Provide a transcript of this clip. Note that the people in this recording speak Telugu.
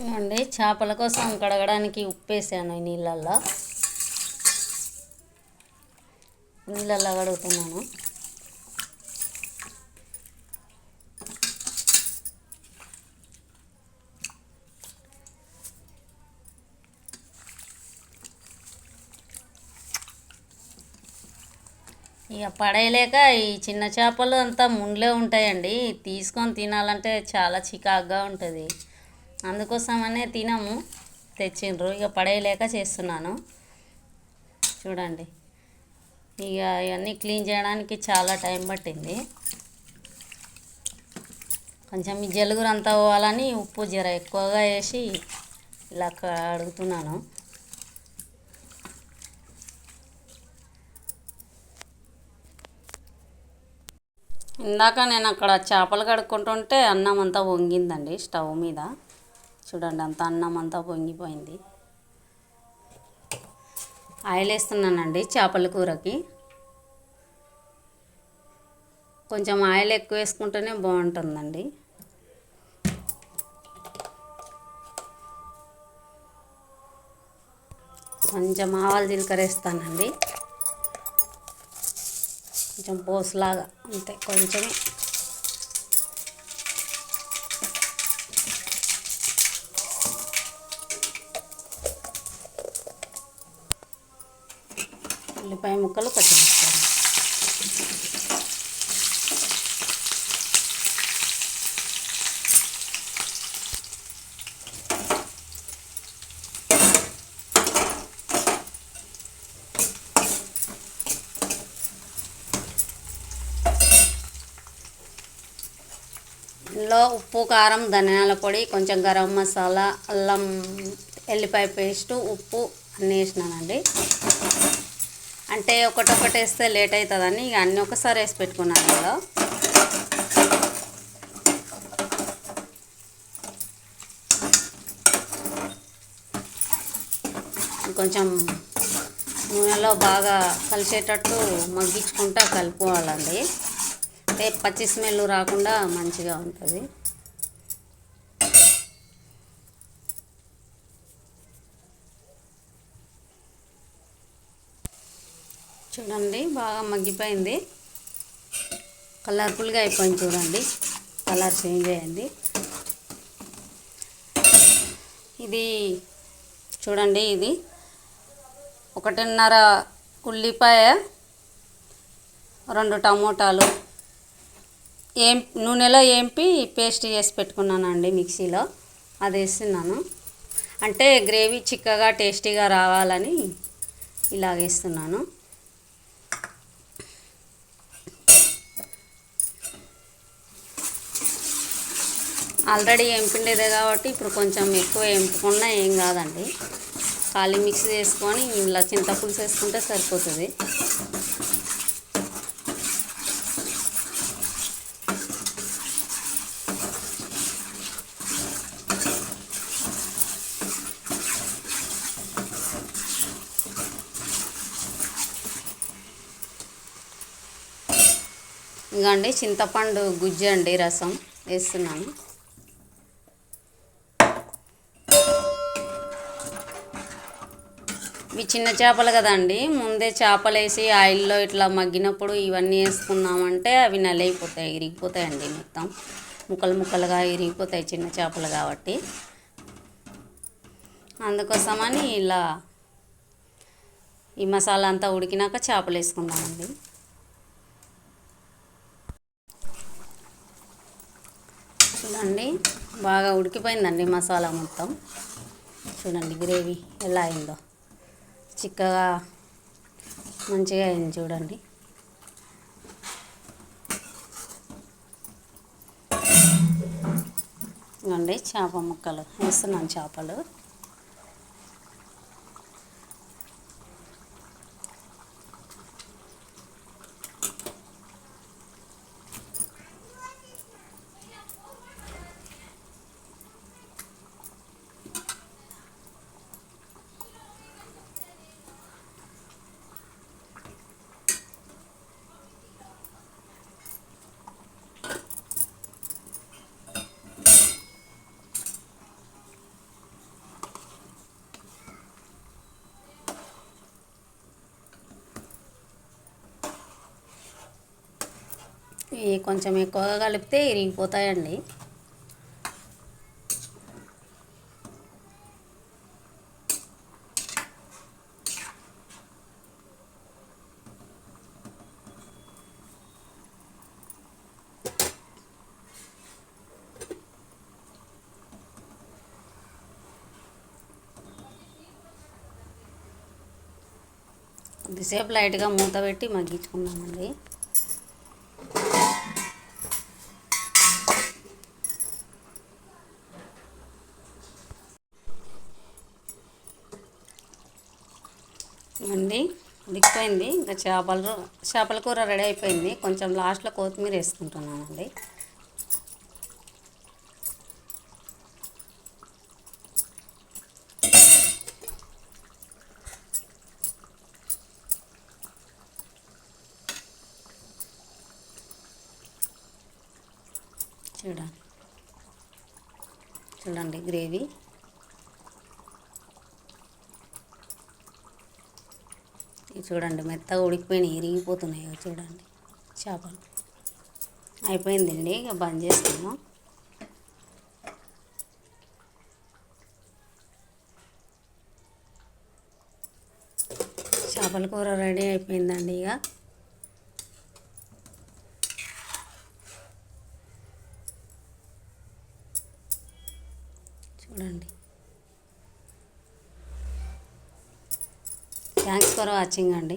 అండి చేపల కోసం కడగడానికి ఉప్పు వేసాను ఈ నీళ్ళల్లో కడుగుతున్నాను. ఇక పడేయలేక ఈ చిన్న చేపలు అంతా ముండ్లే ఉంటాయండి, తీసుకొని తినాలంటే చాలా చికాగ్గా ఉంటుంది. అందుకోసమనే తినము, తెచ్చిండ్రు, ఇక పడేయలేక చేస్తున్నాను. చూడండి, ఇక ఇవన్నీ క్లీన్ చేయడానికి చాలా టైం పట్టింది. కొంచెం ఈ జలుగురు అంతా పోవాలని ఉప్పు జర ఎక్కువగా వేసి ఇలా కడుగుతున్నాను. ఇందాక నేను అక్కడ చేపలు కడుక్కుంటుంటే అన్నం అంతా పొంగిందండి స్టవ్ మీద. చూడండి, అంత అన్నం అంతా పొంగిపోయింది. ఆయిల్ వేస్తున్నానండి చేపల కూరకి. కొంచెం ఆయిల్ ఎక్కువ వేసుకుంటేనే బాగుంటుందండి. కొంచెం ఆవాలు జీలకర్ర వేస్తానండి, కొంచెం పోసులాగా, అంతే, కొంచెమే. ఉల్లిపాయ ముక్కలు పచ్చిమిరపకాయలు. ఇందులో ఉప్పు, కారం, ధనియాల పొడి, కొంచెం గరం మసాలా, అల్లం ఎల్లిపాయ పేస్టు, ఉప్పు అన్నీ వేసినానండి. అంటే ఒకటొకటి వేస్తే లేట్ అవుతుందని ఇక అన్నీ ఒకసారి వేసి పెట్టుకున్నాను. ఇందులో కొంచెం నూనెలో బాగా కలిసేటట్టు మగ్గించుకుంటా కలుపుకోవాలండి. అంటే పచ్చి స్మెల్ రాకుండా మంచిగా ఉంటుంది. చూడండి, బాగా మగ్గిపోయింది, కలర్ఫుల్గా అయిపోయింది. చూడండి, కలర్ చేంజ్ అయ్యింది. ఇది చూడండి, ఇది 1.5 ఉల్లిపాయ, 2 టమోటాలు నూనెలో ఏంపి పేస్ట్ చేసి పెట్టుకున్నానండి మిక్సీలో, అది వేస్తున్నాను. అంటే గ్రేవీ చిక్కగా టేస్టీగా రావాలని ఇలాగేస్తున్నాను. ఆల్రెడీ ఎంపిండేదే కాబట్టి ఇప్పుడు కొంచెం ఎక్కువ ఎంపుకున్నా ఏం కాదండి. ఖాళీ మిక్సీ వేసుకొని ఇలా చింతపులుసు వేసుకుంటే సరిపోతుంది. ఇంకండి చింతపండు గుజ్జు అండి, రసం వేస్తున్నాను. ఇవి చిన్న చేపలు కదండి, ముందే చేపలు వేసి ఆయిల్లో ఇట్లా మగ్గినప్పుడు ఇవన్నీ వేసుకున్నామంటే అవి నలిగిపోతాయి, ఇరిగిపోతాయండి, మొత్తం ముక్కలు ముక్కలుగా ఇరిగిపోతాయి చిన్న చేపలు కాబట్టి. అందుకోసమని ఇలా ఈ మసాలా అంతా ఉడికినాక చేపలు వేసుకుందామండి. చూడండి, బాగా ఉడికిపోయిందండి మసాలా మొత్తం. చూడండి గ్రేవీ ఎలా అయిందో, చిక్కగా మంచిగా అయింది. చూడండి, ఇవ్వండి చేప ముక్కలు వేస్తున్నాను. చేపలు ఇవి కొంచెం ఎక్కువగా కలిపితే ఇరిగిపోతాయండి. కొద్దిసేపు లైట్గా మూత పెట్టి మగ్గించుకుందామండి. అండి ఉడికిపోయింది. ఇంకా చేపల కూర రెడీ అయిపోయింది. కొంచెం లాస్ట్లో కొత్తిమీర వేసుకుంటున్నానండి. చూడండి గ్రేవీ చూడండి, మెత్తగా ఉడికిపోయినాయి, ఇరిగిపోతున్నాయి. చూడండి చేపలు అయిపోయిందండి. ఇక బంద్ చేస్తాము. చేపల కూర రెడీ అయిపోయిందండి. ఇక చూడండి. థ్యాంక్స్ ఫర్ వాచింగ్ అండి.